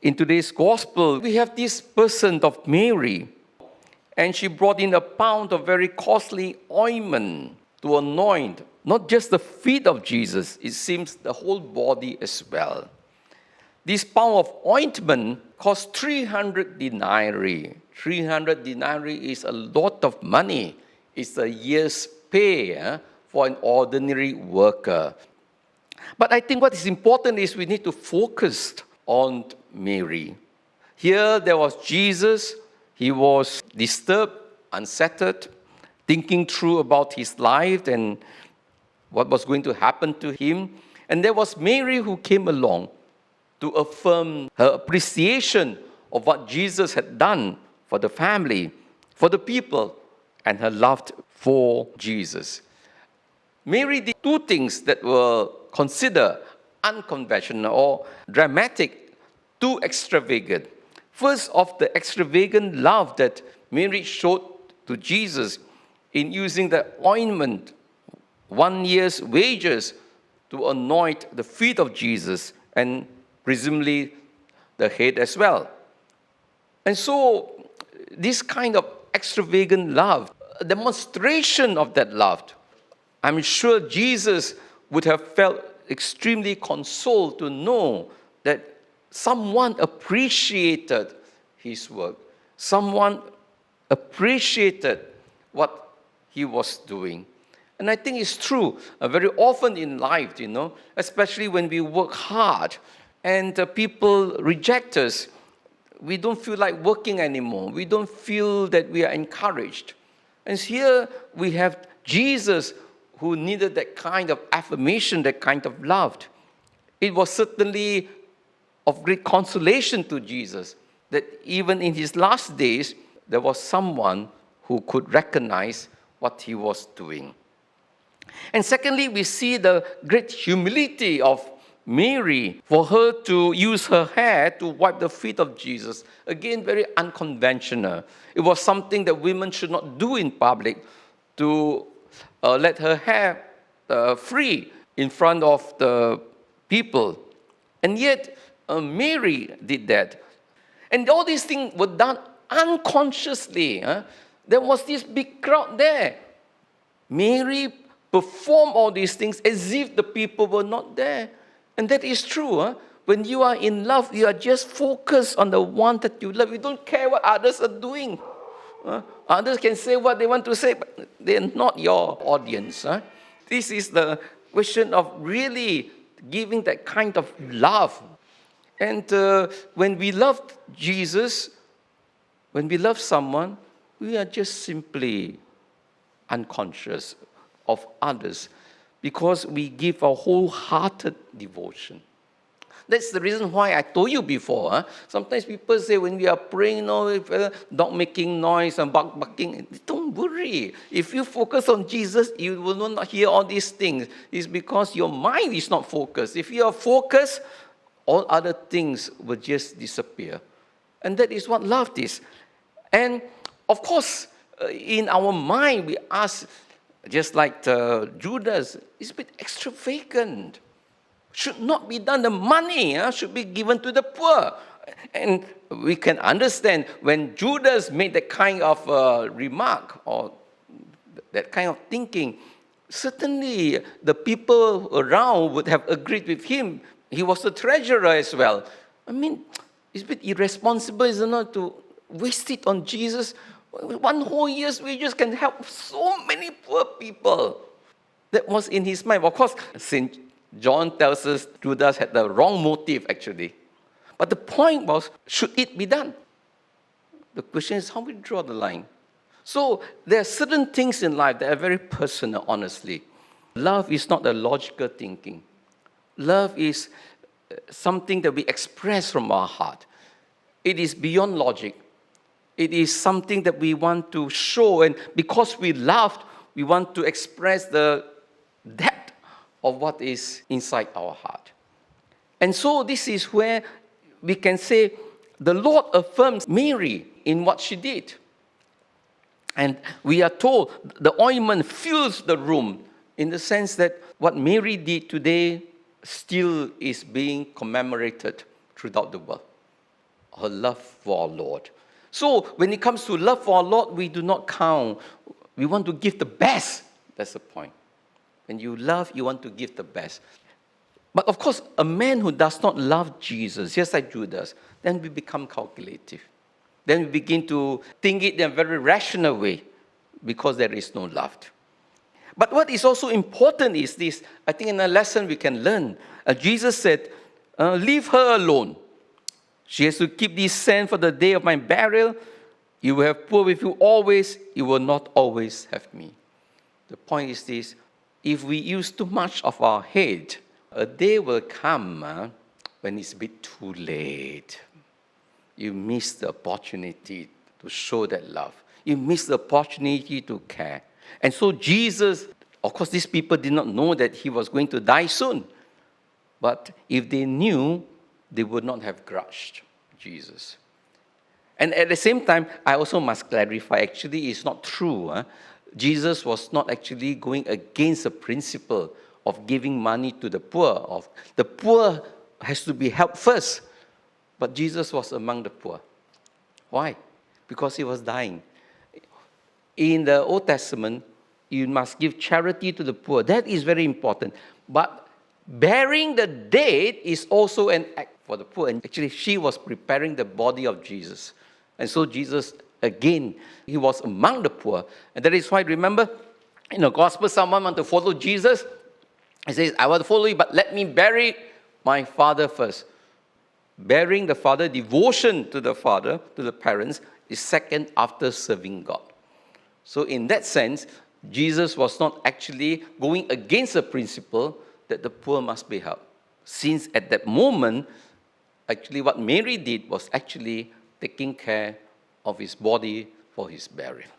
in today's gospel, we have this person of Mary, and she brought in a pound of very costly ointment to anoint not just the feet of Jesus, it seems the whole body as well. This pound of ointment cost 300 denarii. 300 denarii is a lot of money. It's a year's pay for an ordinary worker. But I think what is important is we need to focus on Mary. Here there was Jesus. He was disturbed, unsettled, thinking through about his life and what was going to happen to him. And there was Mary who came along to affirm her appreciation of what Jesus had done for the family, for the people, and her love for Jesus. Mary did two things that were considered unconventional or dramatic, too extravagant. First, of the extravagant love that Mary showed to Jesus in using the ointment, 1 year's wages, to anoint the feet of Jesus and presumably the head as well. And so, this kind of extravagant love, a demonstration of that love, I'm sure Jesus would have felt extremely consoled to know that someone appreciated his work. Someone appreciated what he was doing. And I think it's true very often in life, especially when we work hard and people reject us. We don't feel like working anymore. We don't feel that we are encouraged. And here we have Jesus who needed that kind of affirmation, that kind of love. It was certainly of great consolation to Jesus that even in his last days, there was someone who could recognize what he was doing. And secondly, we see the great humility of Mary for her to use her hair to wipe the feet of Jesus. Again, very unconventional. It was something that women should not do in public, to let her hair free in front of the people. And yet, Mary did that. And all these things were done unconsciously. There was this big crowd there. Mary performed all these things as if the people were not there. And that is true. When you are in love, you are just focused on the one that you love. You don't care what others are doing. Others can say what they want to say, but they are not your audience. This is the question of really giving that kind of love. And when we love Jesus, when we love someone, we are just simply unconscious of others because we give our wholehearted devotion. That's the reason why I told you before. Sometimes people say when we are praying, dog making noise and barking. Don't worry. If you focus on Jesus, you will not hear all these things. It's because your mind is not focused. If you are focused, all other things will just disappear. And that is what love is. And of course, in our mind, we ask, just like Judas, it's a bit extravagant. Should not be done. The money should be given to the poor. And we can understand when Judas made that kind of remark or that kind of thinking, certainly the people around would have agreed with him. He was the treasurer as well. I mean, it's a bit irresponsible, isn't it, to waste it on Jesus? 1 whole year's wages can help so many poor people. That was in his mind. Of course, St. John tells us Judas had the wrong motive, actually. But the point was, should it be done? The question is, how we draw the line? So there are certain things in life that are very personal, honestly. Love is not a logical thinking. Love is something that we express from our heart. It is beyond logic. It is something that we want to show, and because we love, we want to express the depth of what is inside our heart. And so this is where we can say the Lord affirms Mary in what she did. And we are told the ointment fills the room in the sense that what Mary did today still is being commemorated throughout the world. her love for our Lord. So when it comes to love for our Lord, we do not count. We want to give the best. That's the point. When you love, you want to give the best. But of course, a man who does not love Jesus, just like Judas, then we become calculative. Then we begin to think it in a very rational way because there is no love. But what is also important is this. I think in a lesson we can learn. Jesus said, leave her alone. She has to keep these sand for the day of my burial. You will have poor with you always. You will not always have me. The point is this. If we use too much of our head, a day will come when it's a bit too late. You miss the opportunity to show that love. You miss the opportunity to care. And so Jesus, of course, these people did not know that he was going to die soon. But if they knew, they would not have grudged Jesus. And at the same time, I also must clarify, actually, it's not true. Jesus was not actually going against the principle of giving money to the poor. The poor has to be helped first. But Jesus was among the poor. Why? Because he was dying. In the Old Testament, you must give charity to the poor. That is very important. But burying the dead is also an act for the poor. And actually, she was preparing the body of Jesus. And so Jesus, again, he was among the poor. And that is why, remember, in the gospel, someone wants to follow Jesus. He says, I want to follow you, but let me bury my father first. Burying the father, devotion to the father, to the parents, is second after serving God. So in that sense, Jesus was not actually going against the principle that the poor must be helped. Since at that moment, actually what Mary did was actually taking care of his body for his burial.